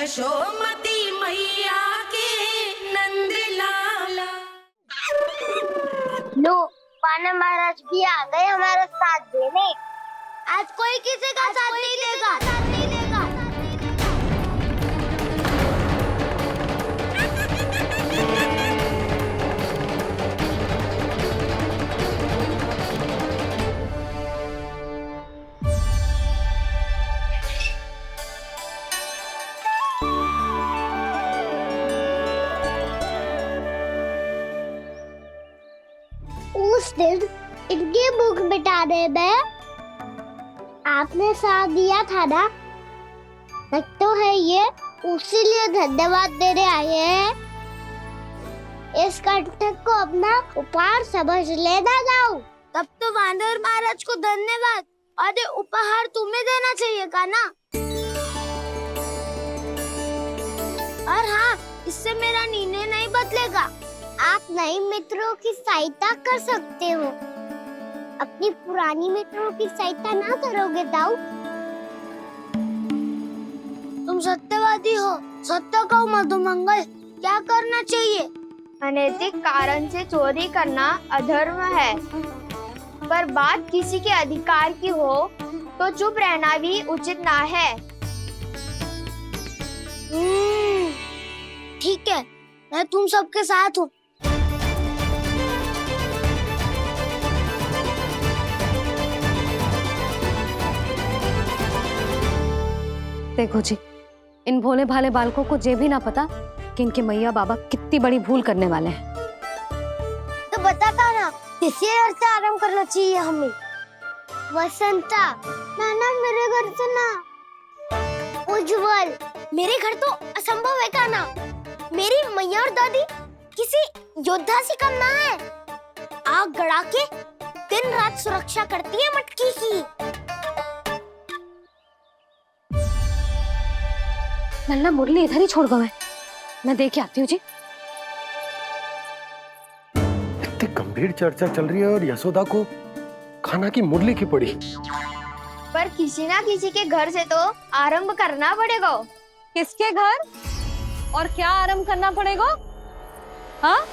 यशोमती मैया के नंद लाला। लो, वानर महाराज भी आ गए हमारा साथ देने। आज कोई किसी का साथ नहीं देगा। उस दिन इनकी भूख मिटाने में आपने साथ दिया था ना, लगता है ये उसी लिए धन्यवाद देने आए हैं। इस कंटक को अपना उपहार समझ लेना जाओ। तब तो वानर महाराज को धन्यवाद और ये उपहार तुम्हें देना चाहिए का ना। और हाँ, इससे मेरा निर्णय नहीं बदलेगा। आप नए मित्रों की सहायता कर सकते हो, अपनी पुरानी मित्रों की सहायता ना करोगे ताऊ। तुम सत्यवादी हो, सत्य कहो मधुमंगल, क्या करना चाहिए? अनैतिक कारण से चोरी करना अधर्म है, पर बात किसी के अधिकार की हो तो चुप रहना भी उचित ना है। ठीक है, मैं तुम सबके साथ हूँ। देखो जी, इन भोले भाले बालकों को ये भी ना पता कि इनके मैया बाबा कितनी बड़ी भूल करने वाले हैं। तो बताता ना, किसी घर से आराम करना चाहिए हमें। वसंता, नाना मेरे घर से ना। उज्जवल, मेरे घर तो असंभव है का ना। मेरी मैया और दादी किसी योद्धा से कम ना है। आग गड़ा के दिन रात सुरक्षा करती है मटकी की। नन्ना मुरली इधर ही छोड़ गए, मैं देख के आती हूँ जी। इतनी गंभीर चर्चा चल रही है और यशोदा को खाना की मुरली की पड़ी। पर किसी ना किसी के घर से तो आरंभ करना पड़ेगा। किसके घर और क्या आरंभ करना पड़ेगा? हाँ,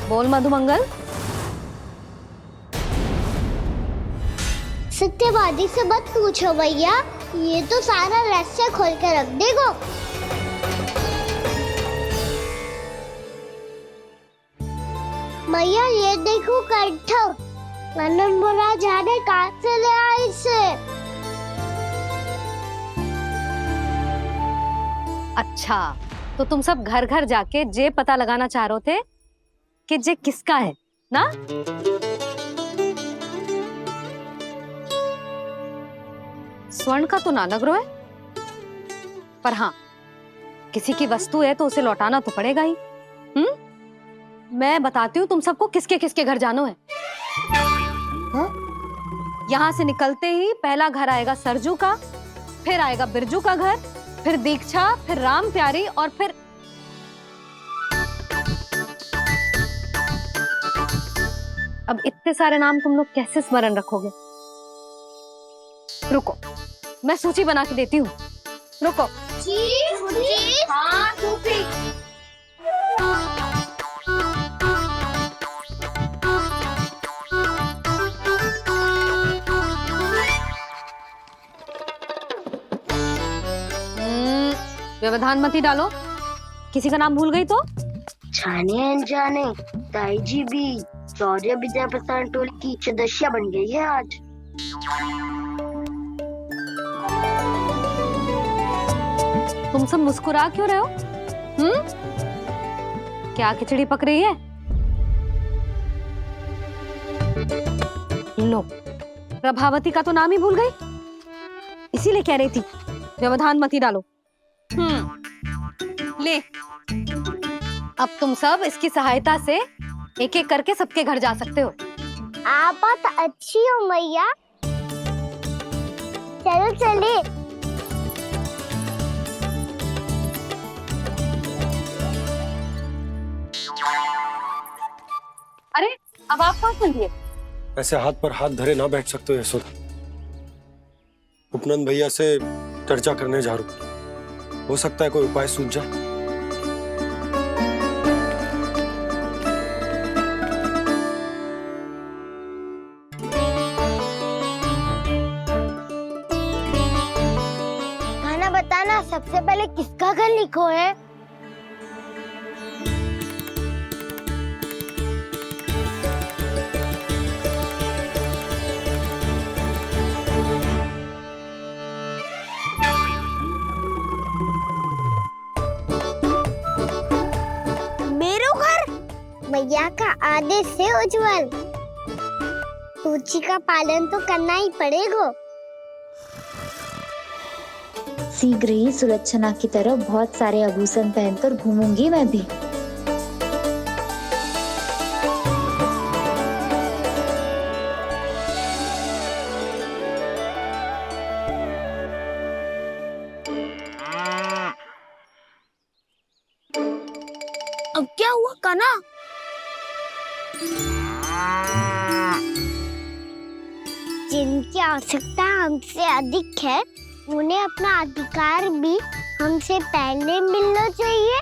बोल मधुमंगल। सत्यवादी से मत पूछो भैया, ये तो सारा रहस्य खोल के रख देगा। भैया ये देखो कंठ, नंदन बोला जाने कहाँ से ले आए इसे। अच्छा, तो तुम सब घर घर जाके जे पता लगाना चाह रहे थे कि जे किसका है ना? स्वर्ण का तो ना लग रहा है, पर हाँ, किसी की वस्तु है तो उसे लौटाना तो पड़ेगा ही। मैं बताती हूँ तुम सबको किसके किसके घर जाना है। यहाँ से निकलते ही पहला घर आएगा सरजू का, फिर आएगा बिरजू का घर, फिर दीक्षा, फिर राम प्यारी और फिर अब इतने सारे नाम तुम लोग कैसे स्मरण रखोगे? रुको, मैं सूची बना के देती हूँ। रुको। हाँ, व्यवधान मत ही डालो, किसी का नाम भूल गई तो? जाने अनजाने ताई जी भी शौर्य विद्या प्रसारण टोली की सदस्य बन गई है आज। तुम सब मुस्कुरा क्यों रहे हो? क्या खिचड़ी पक रही है? लो, प्रभावती का तो नाम ही भूल गई, इसीलिए कह रही थी व्यवधान मत ही डालो। ले, अब तुम सब इसकी सहायता से एक एक करके सबके घर जा सकते हो। आप बात अच्छी हो मैया, चलो चले। अरे अब आप कहाँ चलिए? ऐसे हाथ पर हाथ धरे ना बैठ सकते हो यशोदा। उपनंद भैया से चर्चा करने जा रहा हूं, हो सकता है कोई उपाय सूझ जाए। खाना बताना, सबसे पहले किसका घर लिखो है? मेरो घर मैया का आदेश से उज्जवल, सूची का पालन तो करना ही पड़ेगा। शीघ्र ही सुलक्षणा की तरह बहुत सारे आभूषण पहनकर घूमूंगी मैं भी। अब क्या हुआ काना? जिनकी आवश्यकता हमसे अधिक है, उन्हें अपना अधिकार भी हमसे पहले मिलना चाहिए।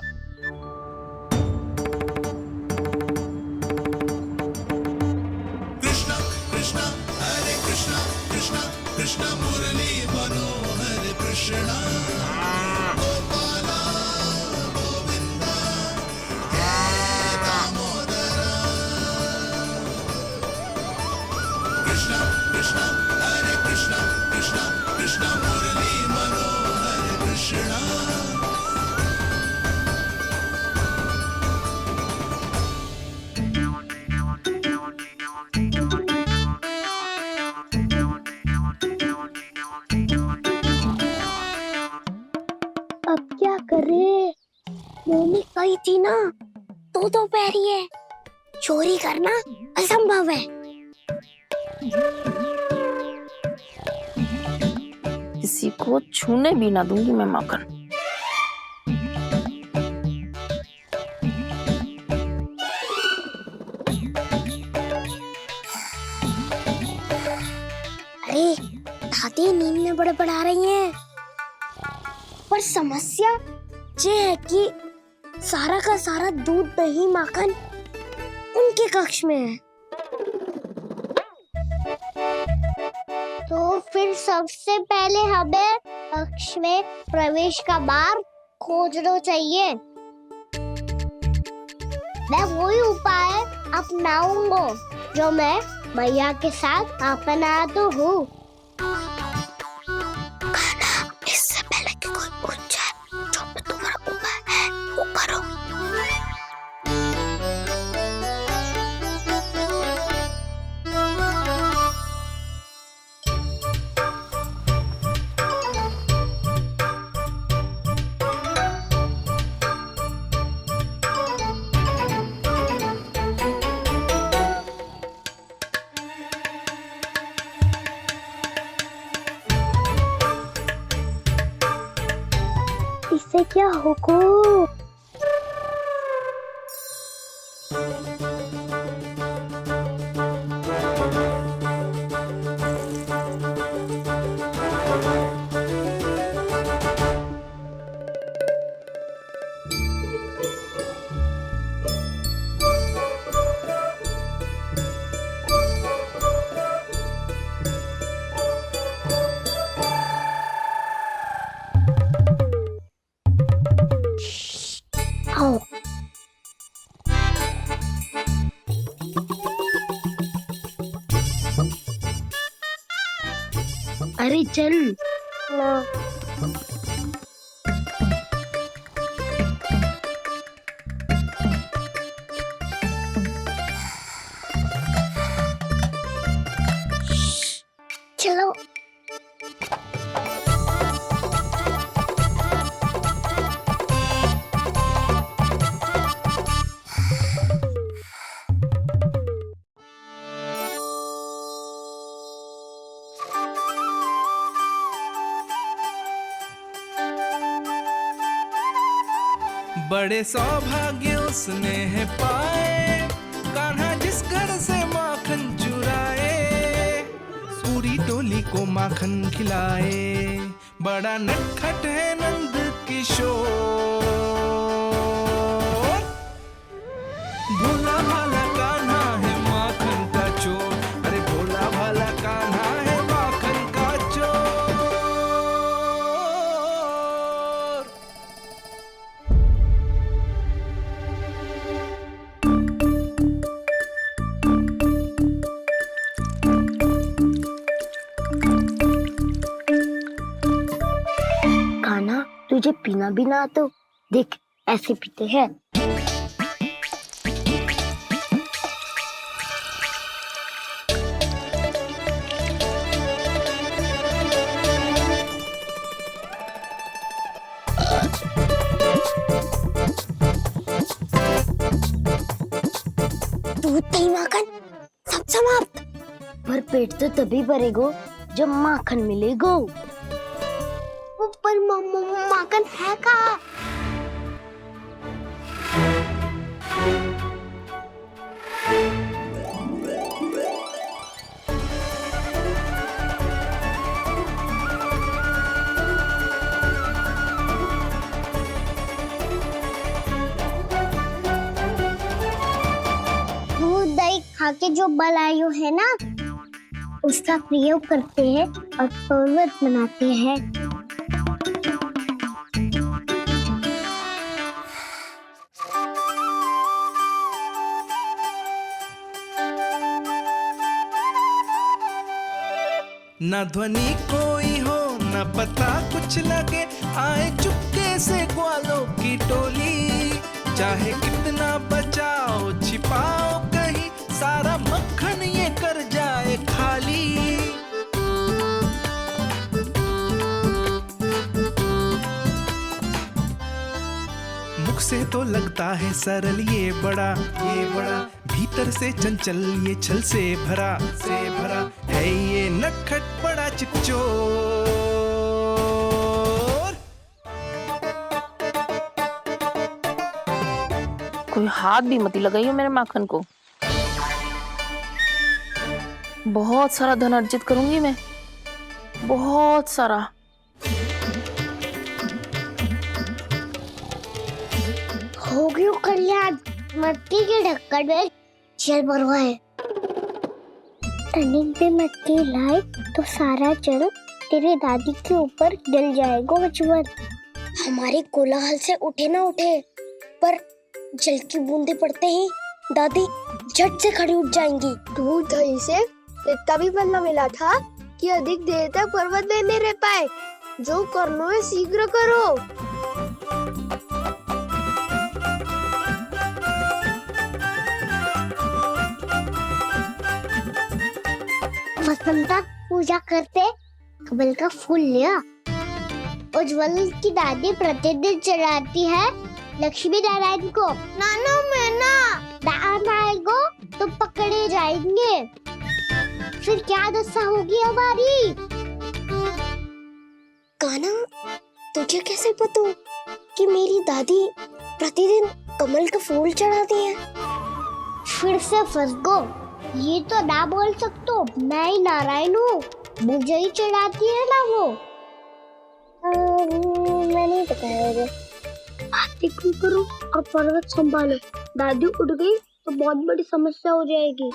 कृष्णा कृष्णा हरे कृष्णा कृष्णा कृष्णा मुरली मनोहर कृष्णा गोपाला गोविंदा हे दामोदरा। कृष्णा कृष्णा हरे कृष्णा कृष्णा कृष्णा मुरली मनोहर कृष्णा। अब क्या करे? मैंने कही थी ना, दो पैरी है, चोरी करना असंभव है। किसी को छूने भी ना दूंगी मैं माखन। अरे दादी नींद में बड़बड़ा रही हैं, पर समस्या ये है कि सारा का सारा दूध दही माखन उनके कक्ष में है। तो फिर सबसे पहले हमें कक्ष में प्रवेश का मार्ग खोजना चाहिए। मैं वही उपाय अपनाऊंगा जो मैं मैया के साथ अपना तो हूँ। इससे पहले कि कोई पूछ जाए, जो भी तुम्हारा उपाय है वो करो। इससे क्या होगा? आओ। अरे चल ना। चलो। बड़े सौभाग्य उसने है पाए, कान्हा जिसके मुरली को माखन खिलाए, बड़ा नटखट है नंद किशोर। भोला भाला कान्हा है माखन का चोर, अरे भोला भाला कान्हा है माखन का चोर। कान्हा, तुझे पीना भी ना तो देख ऐसे पीते हैं। दूध दही माखन सब समाप्त। पर पेट तो तभी भरेगो जब माखन मिलेगो। पर माखन है कहाँ? दूध दही खा के जो बलायु है ना, उसका प्रयोग करते हैं और पर्वत बनाते हैं। न ध्वनि कोई हो न पता कुछ लगे, आए चुपके से ग्वालों की टोली। चाहे कितना बचाओ छिपाओ कहीं, सारा मक्खन ये कर जाए खाली। मुख से तो लगता है सरल ये बड़ा भीतर से चंचल ये छल से भरा है ये नटखट बड़ा चिच्चोर। कोई हाथ भी मत लगाइयो मेरे माखन को। बहुत सारा धन अर्जित करूंगी मैं, बहुत सारा। हो गयो कल्याण, मट्टी के ढक्कन में जल भरवा है। टनिक पे मट्टी लाए तो सारा जल तेरी दादी के ऊपर गिर जाएगा बचवन। हमारे कोलाहल से उठे ना उठे, पर जल की बूंदे पड़ते ही दादी झट से खड़ी उठ जाएंगी। दूध दही से इतना भी बनना मिला था कि अधिक देर तक पर्वत में नहीं रह पाए। जो करना है शीघ्र करो। वसंता पूजा करते कमल का फूल लिया। उज्ज्वल की दादी प्रतिदिन चढ़ाती है लक्ष्मी नारायण को। नाना मैं ना दान आएगो तो पकड़े जाएंगे, फिर क्या दशा होगी हमारी। कान्हा, तुझे कैसे पता कि मेरी दादी प्रतिदिन कमल का फूल चढ़ाती है? फिर से फंस गो। ये तो ना बोल सकतो, मैं ही नारायण हूँ, मुझे ही चढ़ाती है ना वो। मैं नहीं बताया मुझे। बातें क्यों करो और पर्वत संभालो। दादी उठ गई तो बहुत बड़ी समस्या हो जाएगी।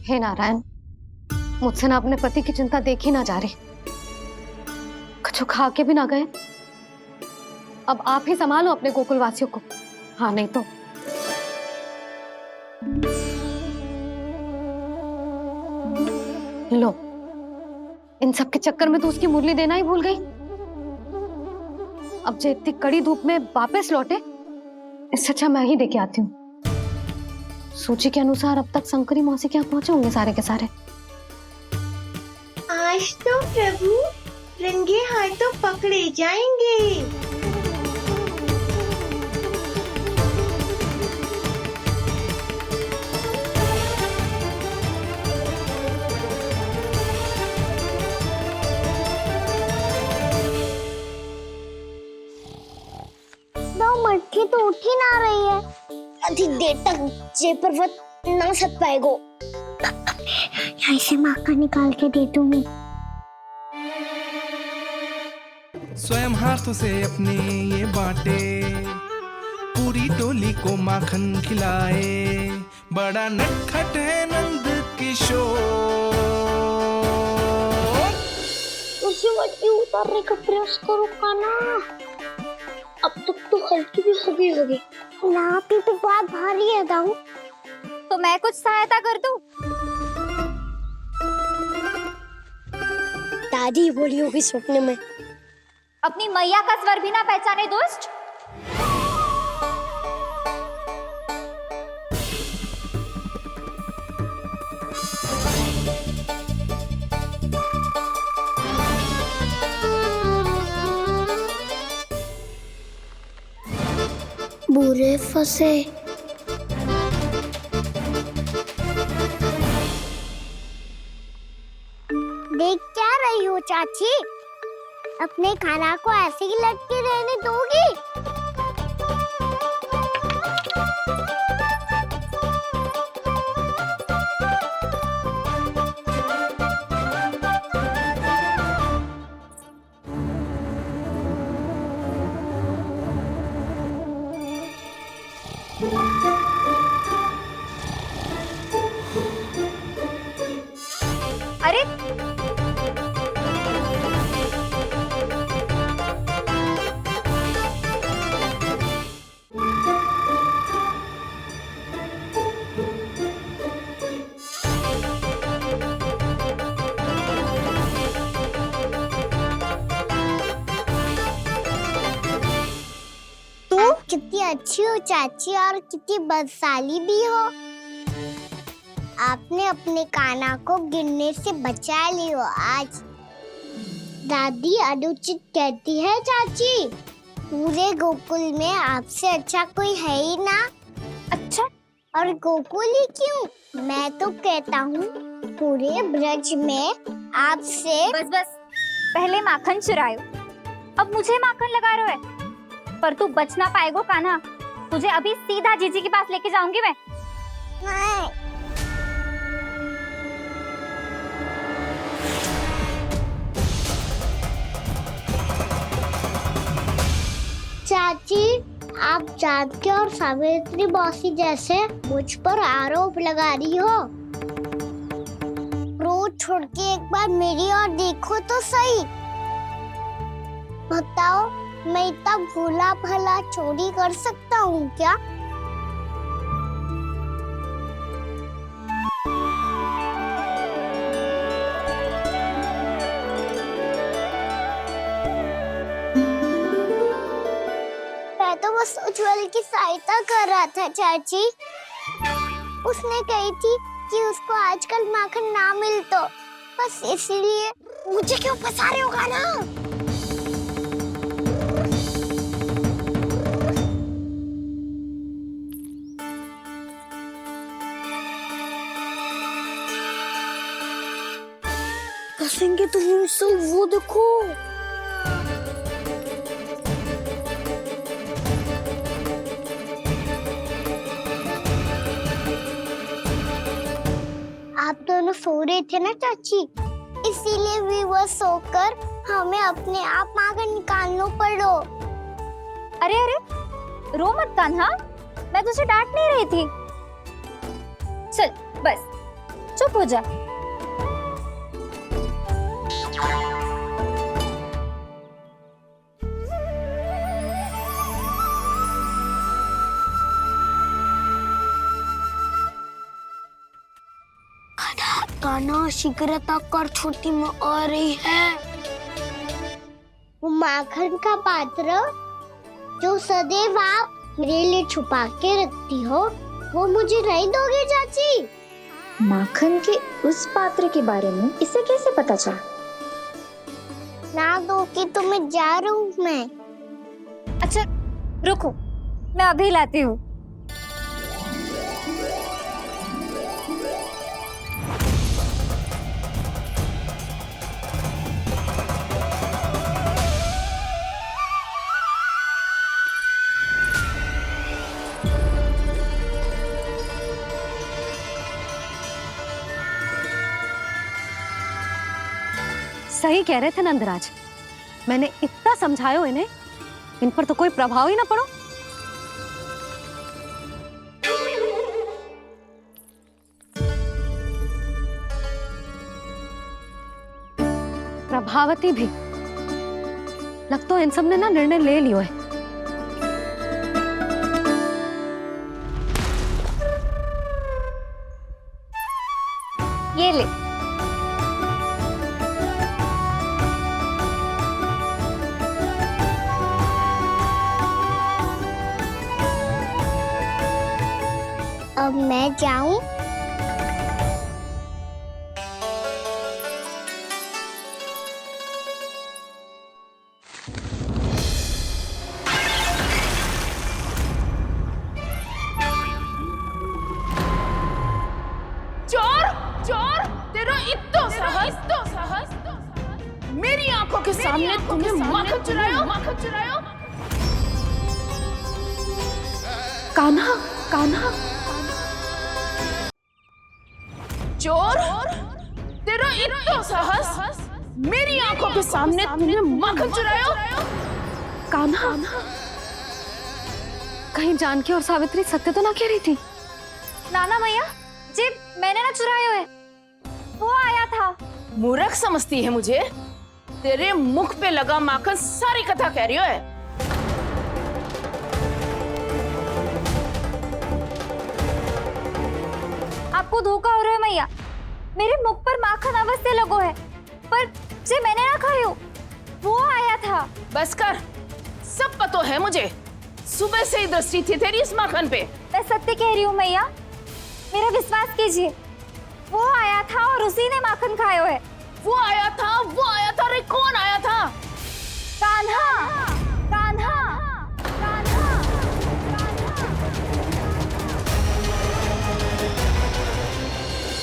हे नारायण, मुझसे ना अपने पति की चिंता देखी ना जा रही। कुछ खा के भी ना गए। अब आप ही संभालो अपने गोकुल वासियों को। हाँ, नहीं तो लो, इन सब के चक्कर में तो उसकी मुरली देना ही भूल गई। अब जो इतनी कड़ी धूप में वापस लौटे, इससे अच्छा मैं ही देके आती हूँ। सूची के अनुसार अब तक शंकरी मौसी के यहाँ पहुंचे होंगे सारे के सारे। आज तो प्रभु रंगे हाथों पकड़े जाएंगे। मटकी तो उठ ही ना रही है। अधिक देर तक जे पर्वत ना सक पाएगो। यहाँ से माखन निकाल के दे दूंगी। स्वयं हाथों से अपने ये बांटे, पूरी टोली को माखन खिलाए, बड़ा नटखट है नंद किशोर। उसे मटकी उतारने का प्रयास करो काना। अब तक तो हल्की भी होगी। लाठी तो बहुत भारी है दाऊ। तो मैं कुछ सहायता कर दूं? दादी बोली होगी सपने में। अपनी मैया का स्वर भी ना पहचाने दुष्ट। बुरे फंसे। देख क्या रही हो चाची? अपने खाना को ऐसे ही लटके रहने दोगी? अरे कितनी अच्छी हो चाची और कितनी बदसाली भी हो। आपने अपने काना को गिरने से बचा ली हो आज। दादी अनुचित कहती है चाची, पूरे गोकुल में आपसे अच्छा कोई है ही ना। अच्छा, और गोकुल ही क्यों, मैं तो कहता हूँ पूरे ब्रज में आपसे। बस बस, पहले माखन चुरायो, अब मुझे माखन लगा रहे हो। पर तू बच ना पाएगो कान्हा, तुझे अभी सीधा जीजी के पास लेके जाऊंगी मैं। नहीं। चाची, आप जानकी और सावित्री मौसी जैसे मुझ पर आरोप लगा रही हो। रोज छोड़ के एक बार मेरी ओर देखो तो सही। बताओ, मैं इतना भोला भला चोरी कर सकता हूँ क्या? मैं तो बस उज्जवल की सहायता कर रहा था चाची। उसने कही थी कि उसको आजकल माखन ना मिल तो बस इसलिए। मुझे क्यों फंसा रहे हो ना? फंसेंगे तो मुझसे, वो देखो। आप दोनों सो रहे थे ना चाची, इसीलिए विवश होकर हमें अपने आप माखन निकालना पड़ो। अरे अरे, रो मत कान्हा, मैं तुझे डांट नहीं रही थी। चल बस चुप हो जा। कान्हा शीघ्रता कर, छोटी में आ रही है। वो माखन का पात्र जो सदैव आप मेरे लिए छुपा के रखती हो, वो मुझे नहीं दोगे चाची? माखन के उस पात्र के बारे में इसे कैसे पता चला? ना दोगी तो मैं जा रहा हूँ मैं। अच्छा रुको, मैं अभी लाती हूँ। सही कह रहे थे नंदराज, मैंने इतना समझायो इन्हें, इन पर तो कोई प्रभाव ही ना पड़ो। प्रभावती भी लग तो इन सब ने ना निर्णय ले लियो है। ये ले। अब मैं जाऊं? चोर चोर, तेरा इत्तो साहस मेरी आंखों के सामने तुमने माखन चुरायो। कान्हा कान्हा, चोर, तेरा इत्तो साहस मेरी आंखों के सामने तुमने माखन चुरायो। कान्हा, कहीं जानकी और सावित्री सत्य तो ना कह रही थी? नाना मैया जी, मैंने ना चुरायो है, वो आया था। मूर्ख समझती है मुझे? तेरे मुख पे लगा माखन सारी कथा कह रही है। आपको धोखा हो रहा है मैया, मेरे मुख पर माखन अवश्य लगो है, पर जे मैंने ना खायो, वो आया था। बस कर, सब पता है मुझे, सुबह से ही दृष्टि थी तेरी इस माखन पे। मैं सत्य कह रही हूँ मैया, मेरा विश्वास कीजिए, वो आया था और उसी ने माखन खायो है। वो आया था। अरे कौन आया था? कान्हा कान्हा कान्हा।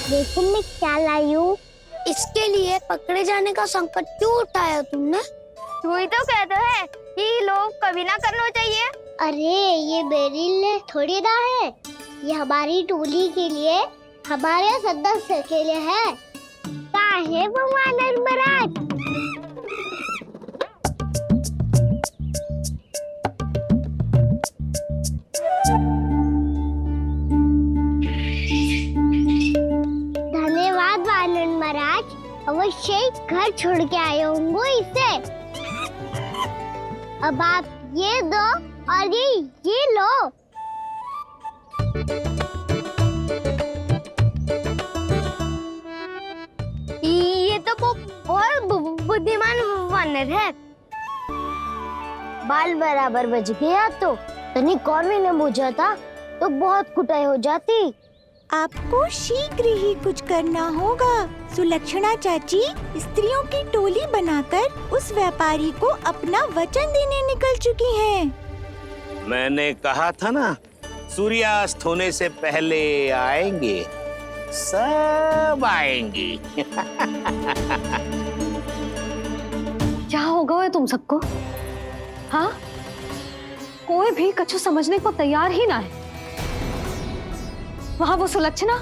देखो मैं क्या लाई हूँ। इसके लिए पकड़े जाने का संकट क्यों उठाया तुमने? तू ही तो कहता है कि लोग कभी ना करना चाहिए। अरे ये मेरे लिए थोड़ी ना है, ये हमारी टोली के लिए, हमारे सदस्य के लिए है। काहे भगवान महाराज? धन्यवाद वानर महाराज, अवश्य घर छोड़ के आए होंगे इसे। अब आप ये दो और ये लो। ये तो बहुत बुद्धिमान वानर है। बाल बराबर बज गया तो तनिक और भी न बुझा था तो बहुत कुटाई हो जाती। आपको शीघ्र ही कुछ करना होगा। सुलक्षणा चाची स्त्रियों की टोली बनाकर उस व्यापारी को अपना वचन देने निकल चुकी हैं। मैंने कहा था ना, सूर्यास्त होने से पहले आएंगे, सब आएंगी। क्या होगा है तुम सबको? हाँ, कोई भी कछु समझने को तैयार ही ना है। वहां वो सुलक्षणा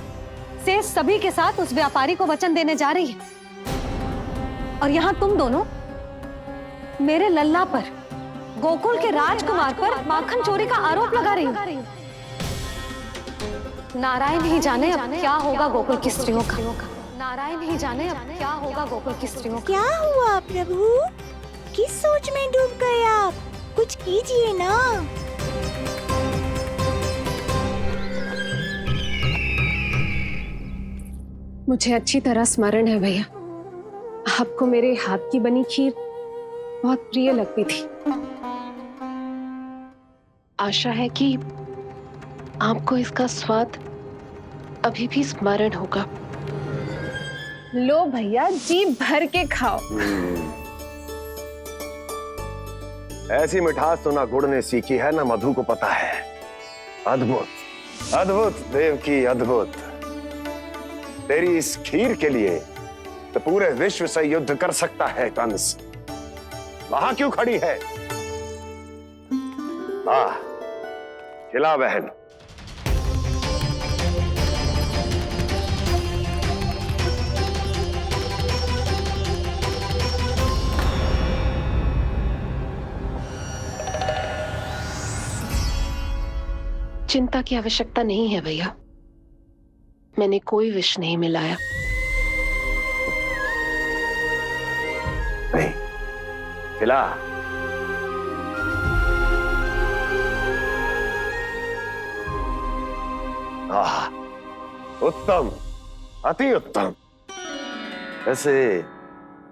से सभी के साथ उस व्यापारी को वचन देने जा रही है, और यहाँ तुम दोनों मेरे लल्ला पर, गोकुल के राजकुमार पर माखन चोरी का आरोप लगा रही हो। नारायण ही जाने अब क्या होगा गोकुल की स्त्रियों का। नारायण ही जाने अब क्या होगा गोकुल की स्त्रियों का। क्या हुआ प्रभु? किस सोच में डूब गए आप? कुछ कीजिए ना। मुझे अच्छी तरह स्मरण है भैया, आपको मेरे हाथ की बनी खीर बहुत प्रिय लगती थी। आशा है कि आपको इसका स्वाद अभी भी स्मरण होगा। लो भैया, जी भर के खाओ। ऐसी मिठास तो ना गुड़ ने सीखी है ना मधु को पता है। अद्भुत अद्भुत देवकी, अद्भुत। तेरी इस खीर के लिए तो पूरे विश्व से युद्ध कर सकता है कंस। वहां क्यों खड़ी है? वाह, खिला बहन। चिंता की आवश्यकता नहीं है भैया, मैंने कोई विष नहीं मिलाया। नहीं, खिला। आह, उत्तम, अति उत्तम। वैसे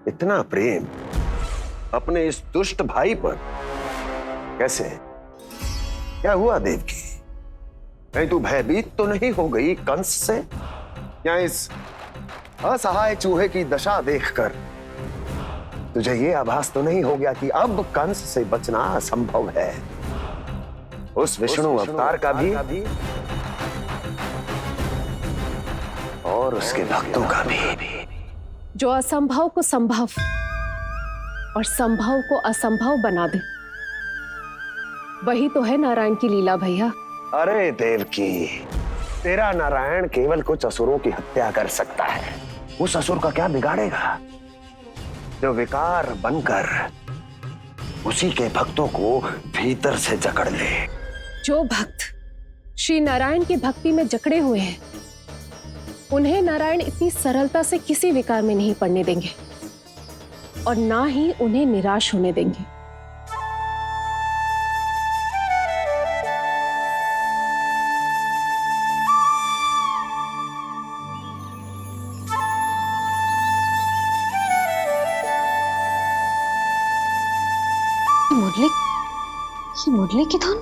इतना प्रेम अपने इस दुष्ट भाई पर कैसे? क्या हुआ देवकी? कहीं तू भयभीत तो नहीं हो गई कंस से? या इस असहाय चूहे की दशा देखकर तुझे ये आभास तो नहीं हो गया कि अब कंस से बचना असंभव है? उस विष्णु अवतार का भी और उसके भक्तों का भी। जो असंभव को संभव और संभव को असंभव बना दे, वही तो है नारायण की लीला भैया। अरे देवकी, तेरा नारायण केवल कुछ असुरों की हत्या कर सकता है। उस असुर का क्या बिगाड़ेगा जो विकार बनकर उसी के भक्तों को भीतर से जकड़ ले। जो भक्त श्री नारायण की भक्ति में जकड़े हुए हैं, उन्हें नारायण इतनी सरलता से किसी विकार में नहीं पड़ने देंगे और ना ही उन्हें निराश होने देंगे। मुरली की धुन।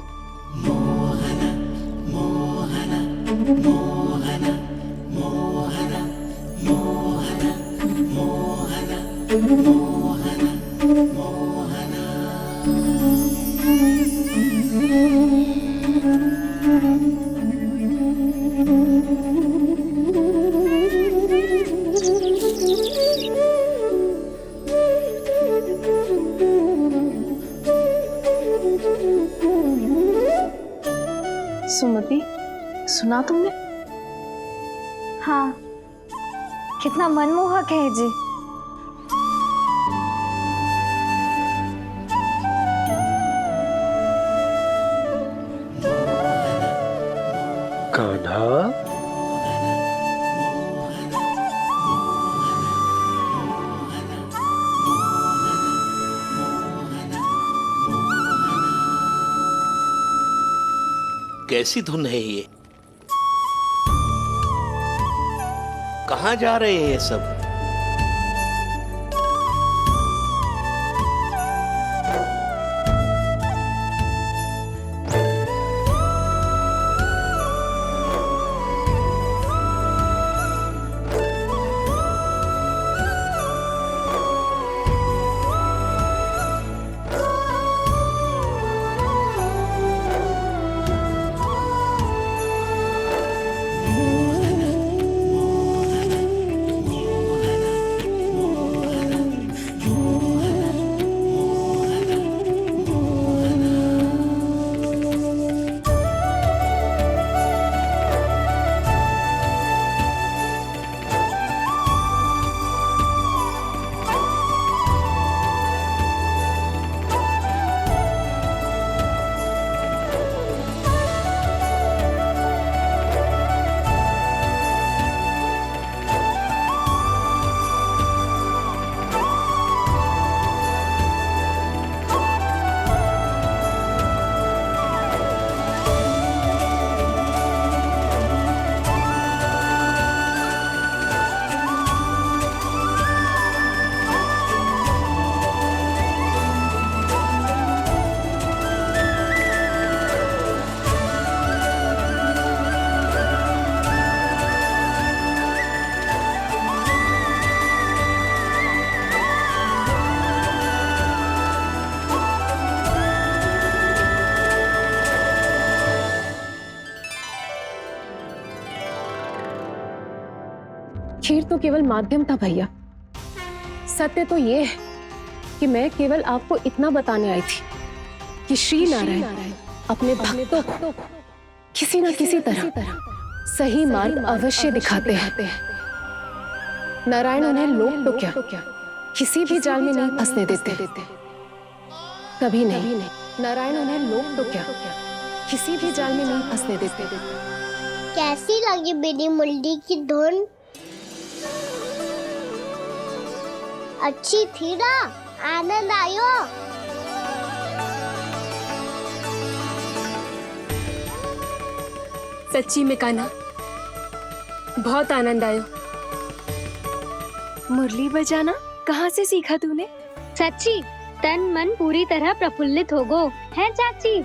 सुमति, सुना तुमने? हाँ, कितना मनमोहक है जी। कान्हा, कैसी धुन है ये? कहाँ जा रहे हैं ये सब? खीर तो केवल माध्यम था भैया। सत्य तो ये है कि मैं केवल आपको इतना बताने आई थी कि श्री नारायण अपने भक्तों को किसी न किसी तरह सही मार्ग अवश्य दिखाते हैं। नारायण उन्हें लोग तो क्या किसी भी जाल में नहीं फंसने देते, कभी नहीं। नारायण उन्हें लोग तो क्या किसी भी जाल में नहीं फंसने देते। कैसी लगी मेरी मुरली की धुन? अच्छी थी ना? आनंद आयो? सच्ची में कान्हा, बहुत आनंद आयो। मुरली बजाना कहाँ से सीखा तूने? सच्ची तन मन पूरी तरह प्रफुल्लित हो गो है चाची।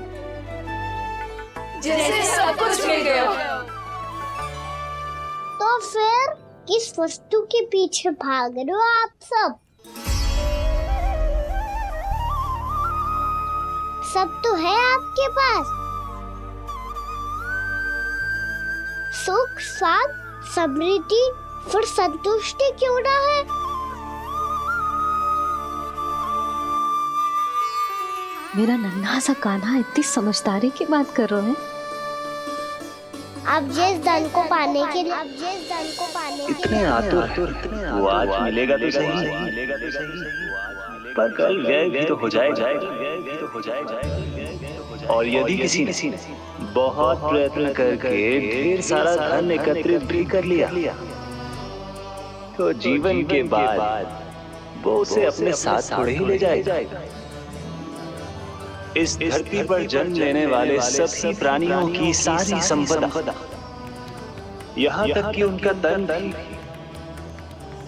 जैसे सब कुछ मिल गया। तो फिर किस वस्तु के पीछे भाग रहे हो आप सब? सब तो है आपके पास। सुख, स्वाद, समृद्धि, फिर संतुष्टि क्यों ना है? मेरा नन्हा सा कान्हा इतनी समझदारी की बात कर रहे हैं। अब जिस धन को पाने के लिए इतने आतुर, वो आज मिलेगा तो सही, पर कल व्यय भी तो हो जाएगा। और यदि किसी ने बहुत प्रयत्न करके ढेर सारा धन एकत्रित भी कर लिया, तो जीवन के बाद वो उसे अपने साथ थोड़े ही ले जाएगा। इस धरती पर जन्म लेने वाले सभी प्राणियों की सारी संपदा, यहाँ तक कि उनका तन भी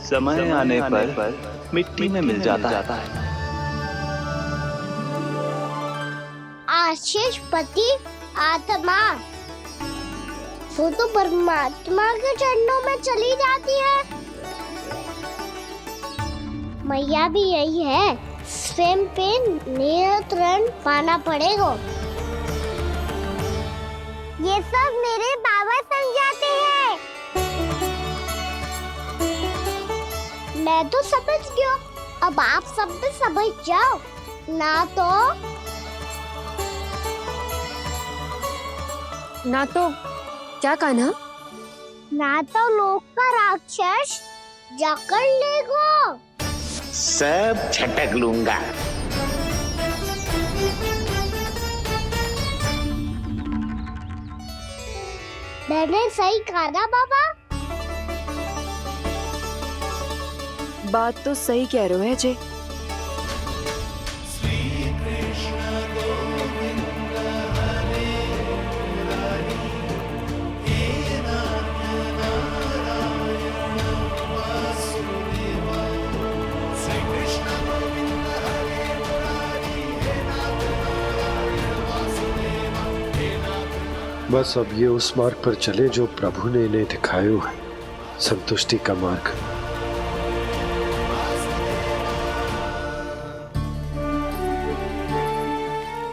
समय आने पर मिट्टी में मिल जाता है। आशीष पति आत्मा वो तो परमात्मा के चरणों में चली जाती है। मैया भी यही है, स्वयं पे नियंत्रण पाना पड़ेगा। ये सब मेरे बाबा समझाते हैं। मैं तो समझ गया, अब आप सब भी समझ जाओ ना तो क्या कान्हा? ना तो लोक का राक्षस जकड़ लेगो। सब झटक लूंगा। मैंने सही कहा ना बाबा? बात तो सही कह रहे हो है जय। बस अब ये उस मार्ग पर चले जो प्रभु ने इन्हें दिखाया है, संतुष्टि का मार्ग।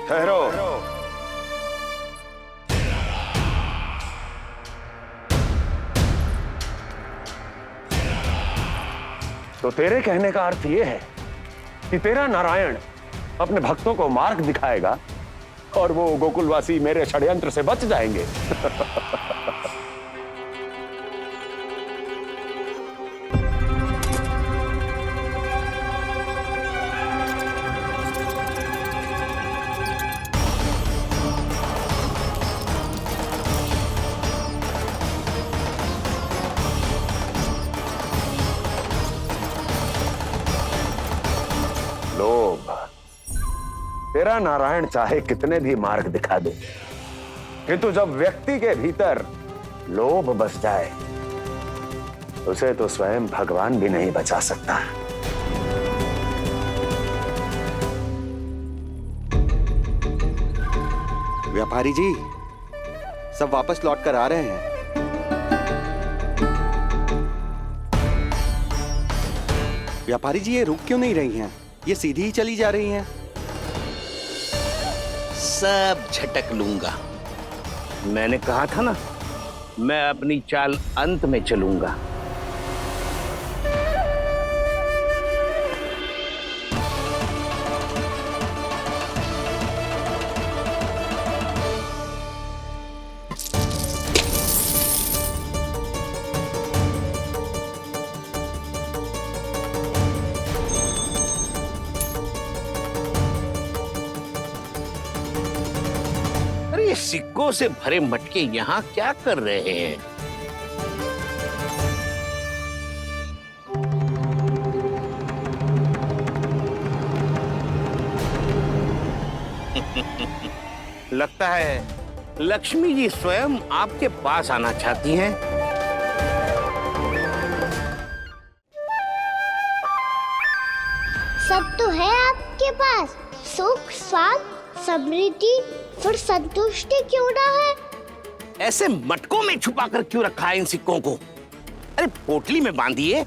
ठहरो। तो तेरे कहने का अर्थ यह है कि तेरा नारायण अपने भक्तों को मार्ग दिखाएगा और वो गोकुलवासी मेरे षड्यंत्र से बच जाएंगे। लोभ। तेरा नारायण चाहे कितने भी मार्ग दिखा दे, किंतु जब व्यक्ति के भीतर लोभ बस जाए, उसे तो स्वयं भगवान भी नहीं बचा सकता। व्यापारी जी, सब वापस लौट कर आ रहे हैं। व्यापारी जी, ये रुक क्यों नहीं रही हैं? ये सीधी ही चली जा रही हैं। सब झटक लूंगा। मैंने कहा था ना, मैं अपनी चाल अंत में चलूंगा। सिक्कों से भरे मटके यहाँ क्या कर रहे हैं? लगता है लक्ष्मी जी स्वयं आपके पास आना चाहती हैं। सब तो है आपके पास, सुख, स्वाद, समृद्धि, फिर संतुष्टि क्यों ना है? ऐसे मटकों में छुपा कर क्यों रखा है इन सिक्कों को? अरे पोटली में बांधिए,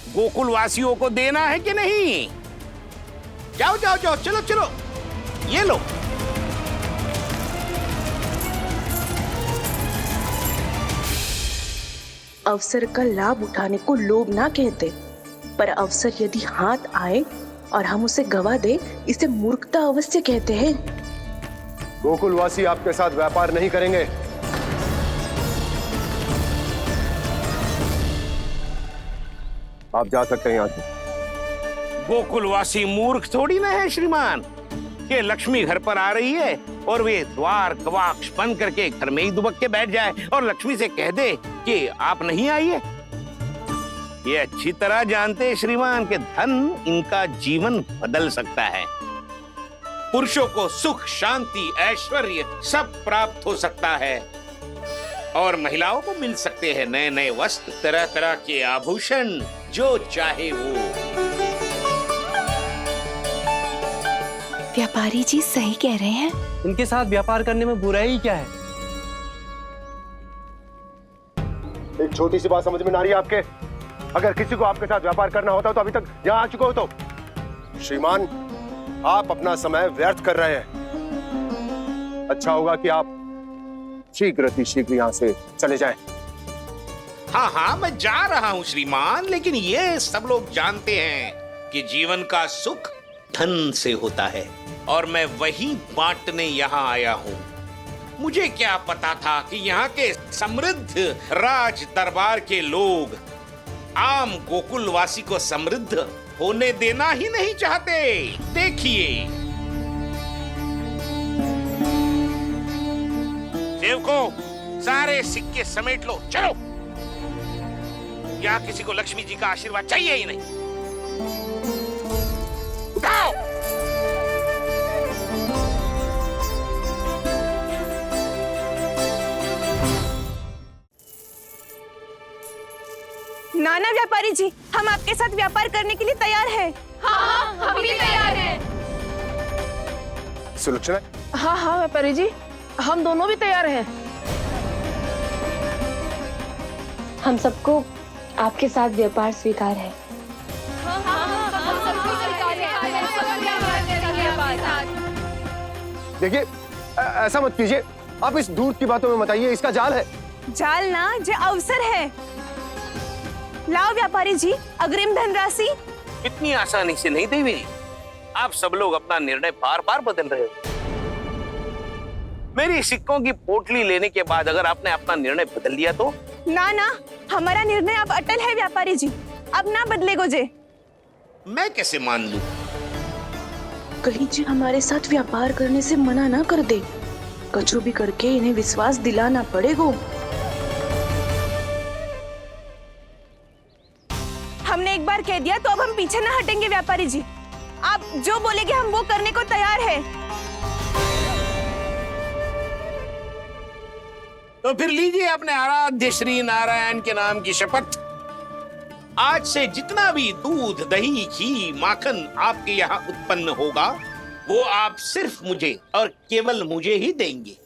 गोकुल वासियों को देना है कि नहीं? जाओ जाओ जाओ, चलो चलो, ये लो। अवसर का लाभ उठाने को लोभ ना कहते, पर अवसर यदि हाथ आए और हम उसे गवा दे, इसे मूर्खता अवश्य कहते हैं। गोकुलवासी आपके साथ व्यापार नहीं करेंगे। आप जा सकते हैं यहाँ से। गोकुलवासी मूर्ख थोड़ी ना है श्रीमान। ये लक्ष्मी घर पर आ रही है और वे द्वार कवाक्ष बंद करके घर में ही दुबक के बैठ जाए और लक्ष्मी से कह दे कि आप नहीं आइए। ये अच्छी तरह जानते हैं श्रीमान कि धन इनका जीवन बदल सकता है। पुरुषों को सुख, शांति, ऐश्वर्य सब प्राप्त हो सकता है और महिलाओं को मिल सकते हैं नए नए वस्त्र, तरह तरह के आभूषण, जो चाहे वो। व्यापारी जी सही कह रहे हैं। इनके साथ व्यापार करने में बुराई क्या है? एक छोटी सी बात समझ में ना रही है आपके? अगर किसी को आपके साथ व्यापार करना होता तो अभी तक यहाँ आ चुके हो। तो श्रीमान, आप अपना समय व्यर्थ कर रहे हैं। अच्छा होगा कि आप शीघ्र यहाँ से चले जाएं। हाँ हाँ, मैं जा रहा हूँ श्रीमान, लेकिन ये सब लोग जानते हैं कि जीवन का सुख धन से होता है और मैं वही बांटने यहाँ आया हूँ। मुझे क्या पता था कि यहाँ के समृद्ध राज दरबार के लोग आम गोकुलवासी को समृद्ध होने देना ही नहीं चाहते। देखिए, सेवकों, सारे सिक्के समेट लो, चलो। यहाँ किसी को लक्ष्मी जी का आशीर्वाद चाहिए ही नहीं। उठाओ। नाना व्यापारी जी, हम आपके साथ व्यापार करने के लिए तैयार हैं। हाँ, हम भी तैयार हैं। सुलक्षणा? हाँ हाँ व्यापारी जी, हम दोनों भी तैयार हैं। हम सबको आपके साथ व्यापार स्वीकार है। देखिए, ऐसा मत कीजिए। आप इस दूध की बातों में मत आइए, इसका जाल है। जाल ना, जो अवसर है। लाओ व्यापारी जी, अग्रिम धनराशि। इतनी आसानी से नहीं देवी। आप सब लोग अपना निर्णय बार बार बदल रहे हो। मेरी सिक्कों की पोटली लेने के बाद अगर आपने अपना निर्णय बदल दिया तो? ना ना, हमारा निर्णय अब अटल है व्यापारी जी, अब ना बदलेगो जे। मैं कैसे मान लूं? कहीं जी हमारे साथ व्यापार करने से मना ना कर दे। कचू भी करके इन्हें विश्वास दिलाना पड़ेगा। हमने एक बार कह दिया तो अब हम पीछे ना हटेंगे व्यापारी जी। आप जो बोलेंगे हम वो करने को तैयार है। तो फिर लीजिए अपने आराध्य श्री नारायण के नाम की शपथ। आज से जितना भी दूध, दही, घी, माखन आपके यहाँ उत्पन्न होगा वो आप सिर्फ मुझे और केवल मुझे ही देंगे।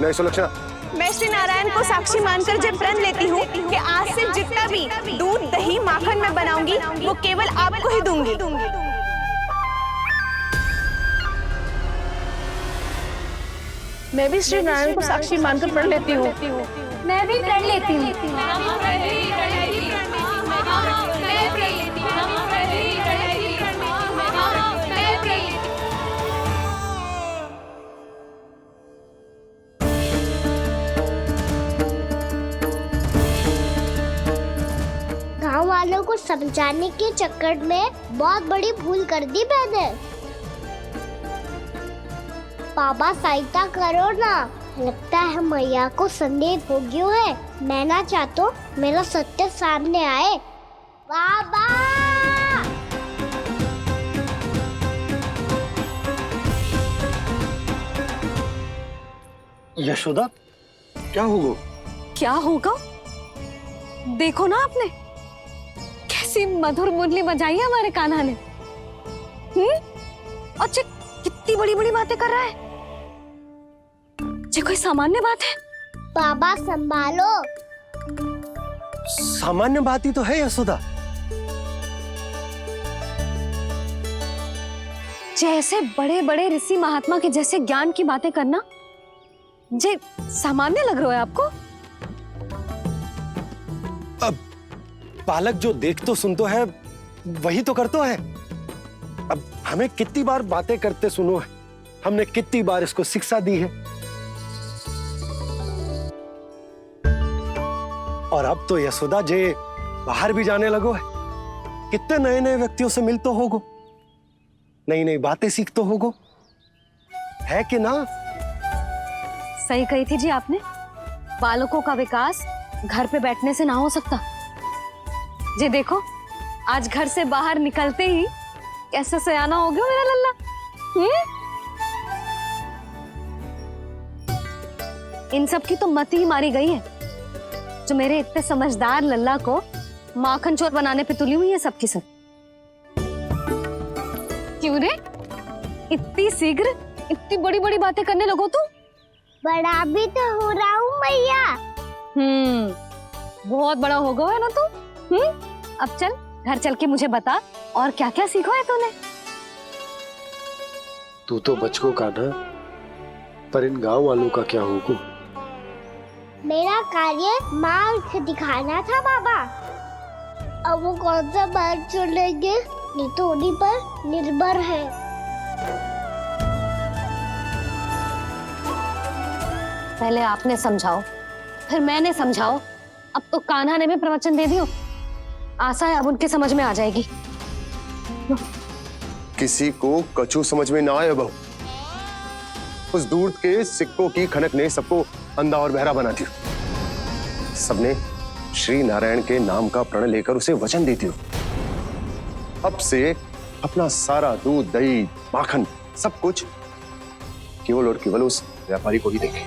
नहीं सुलक्षणा, मैं श्री नारायण को साक्षी मानकर जब प्रण लेती हूँ कि आज से जितना भी दूध, दही, माखन मैं बनाऊंगी वो केवल आपको ही दूंगी। मैं भी श्री नारायण को साक्षी मानकर प्रण लेती हूँ। मैं भी प्रण लेती हूँ। गाँव वालों को समझाने के चक्कर में बहुत बड़ी भूल कर दी मैंने। बाबा सहायता करो ना। लगता है मैया को संदेह हो गया है। मैं ना चाहता मेरा सत्य सामने आए। बाबा यशोदा, क्या होगा? क्या होगा? देखो ना आपने कैसी मधुर मुरली बजाई है हमारे कान्हा ने। और कितनी बड़ी बड़ी बातें कर रहा है। ये कोई सामान्य बात है? बाबा संभालो। सामान्य बात ही तो है यशोदा। जैसे बड़े बड़े ऋषि महात्मा के जैसे ज्ञान की बातें करना जे सामान्य लग रहा है आपको? अब बालक जो देख तो सुन तो है वही तो करतो है। अब हमें कितनी बार बातें करते सुनो है, हमने कितनी बार इसको शिक्षा दी है। और अब तो यशोदा जे बाहर भी जाने लगो है, कितने नए नए व्यक्तियों से मिलते होगो, नई नई बातें सीखते होगो, है कि ना? सही कही थी जी आपने। बालकों का विकास घर पे बैठने से ना हो सकता। जी देखो, आज घर से बाहर निकलते ही कैसे सयाना हो गया मेरा लल्ला। इन सब की तो मत ही मारी गई है, जो मेरे इतने समझदार लल्ला को माखन चोर बनाने पे तुली हुई है सबकी सब। क्यों रे, इतनी शीघ्र इतनी बड़ी बड़ी बातें करने लगो तू? बड़ा भी तो हो रहा हूँ मैया। बहुत बड़ा हो गया है ना तू। अब चल घर चल के मुझे बता और क्या क्या सीखा है तूने। तू तो बचको कान्हा, पर इन गांव वालों का क्या होगा? मेरा कार्य मार्ग दिखाना था बाबा। अब वो कौन सा मार्ग चुनेंगे ये तो उन्हीं पर निर्भर है। पहले आपने समझाओ, फिर मैंने समझाओ, अब तो कान्हा ने भी प्रवचन दे दियो। आशा है अब उनके समझ में आ जाएगी। किसी को कछु समझ में ना आए बहू। उस दूर के सिक्कों की खनक ने सबको अंधा और बहरा बना दिया। सबने श्री नारायण के नाम का प्रण लेकर उसे वचन देती हो। अब से अपना सारा दूध, दही, माखन सब कुछ केवल और केवल उस व्यापारी को ही देंगे।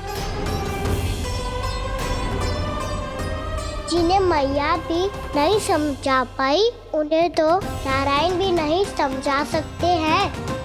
जिन्हें मैया भी नहीं समझा पाई, उन्हें तो नारायण भी नहीं समझा सकते हैं।